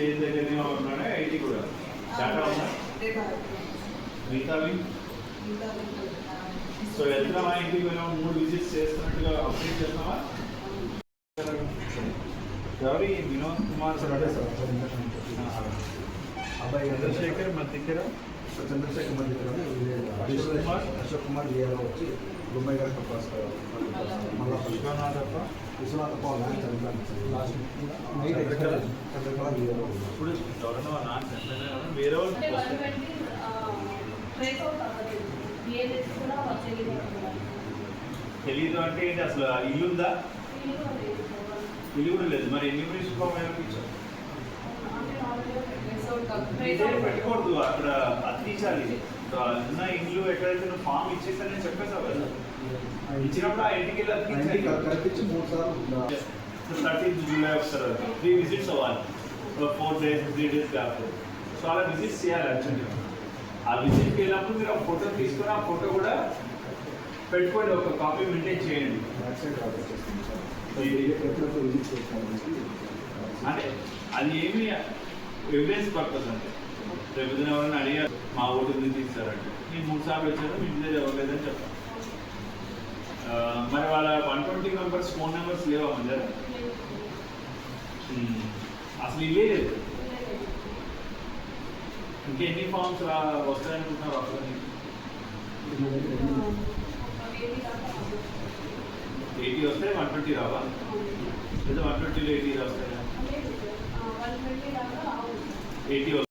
stage దగ్గర ఉన్నాడా IT కూడా డేటా ఉందా మిగతావి సో వెళ్తున్నావా ఇంటికి వెళ్ళాము 3 విజిట్స్ చేస్తున్నట్టుగా అప్డేట్ చేస్తావా ఎవరి వినోద్ కుమార్ సార్ అదే సార్ అబ్బాయి చంద్రశేఖర్ మధ్యకర చంద్రశేఖర్ మధ్యకర అశోక్ కుమార్ ఏలో వచ్చి గుమ్మయ్య గారి ప్రకాశ్ మళ్ళా విశ్వనాథప్ప ఇప్పుడు ఎవరన్నా వేరే వాళ్ళు తెలీదు అంటే ఏంటి అసలు ఇల్లు ఉందా ఇల్లు కూడా లేదు మరి ఎన్ని పెట్టుకోవద్దు అక్కడ అతికించాలి ఉన్న ఇల్లు ఎక్కడైతే నువ్వు ఫామ్ ఇచ్చేసానని చెప్పేసావు కదా ఇచ్చినప్పుడు ఆ ఇంటికి వెళ్ళి 13th జూలై వస్తారు 3 విజిట్స్ అవ్వాలి 4 days 3 days గ్యాప్ సో అలా విజిట్స్ చేయాలి అర్జెంట్గా ఆ విజిట్కి వెళ్ళినప్పుడు మీరు ఆ ఫోటో తీసుకుని ఆ ఫోటో కూడా పెట్టుకోండి ఒక కాపీ మెయింటైన్ చేయండి అంటే అది ఏమి ఎవిడెన్స్ పర్పస్ అంటే రేపు ఎవరైనా అడిగారు మా ఓటు ఎందుకు తీస్తారంటే నేను 3 సార్లు వచ్చాను మీ ఇంటి దగ్గర ఇవ్వలేదని చెప్తాను మరి వాళ్ళ 120 మెంబర్స్ ఫోన్ నెంబర్స్ లేవా మన దగ్గర అసలు ఇవే లేదు ఇంకెన్ని ఫామ్స్ వస్తాయనుకుంటున్నారు అసలు 80 వస్తే 120 రావా లేదా 120లో 80 వస్తాయా 80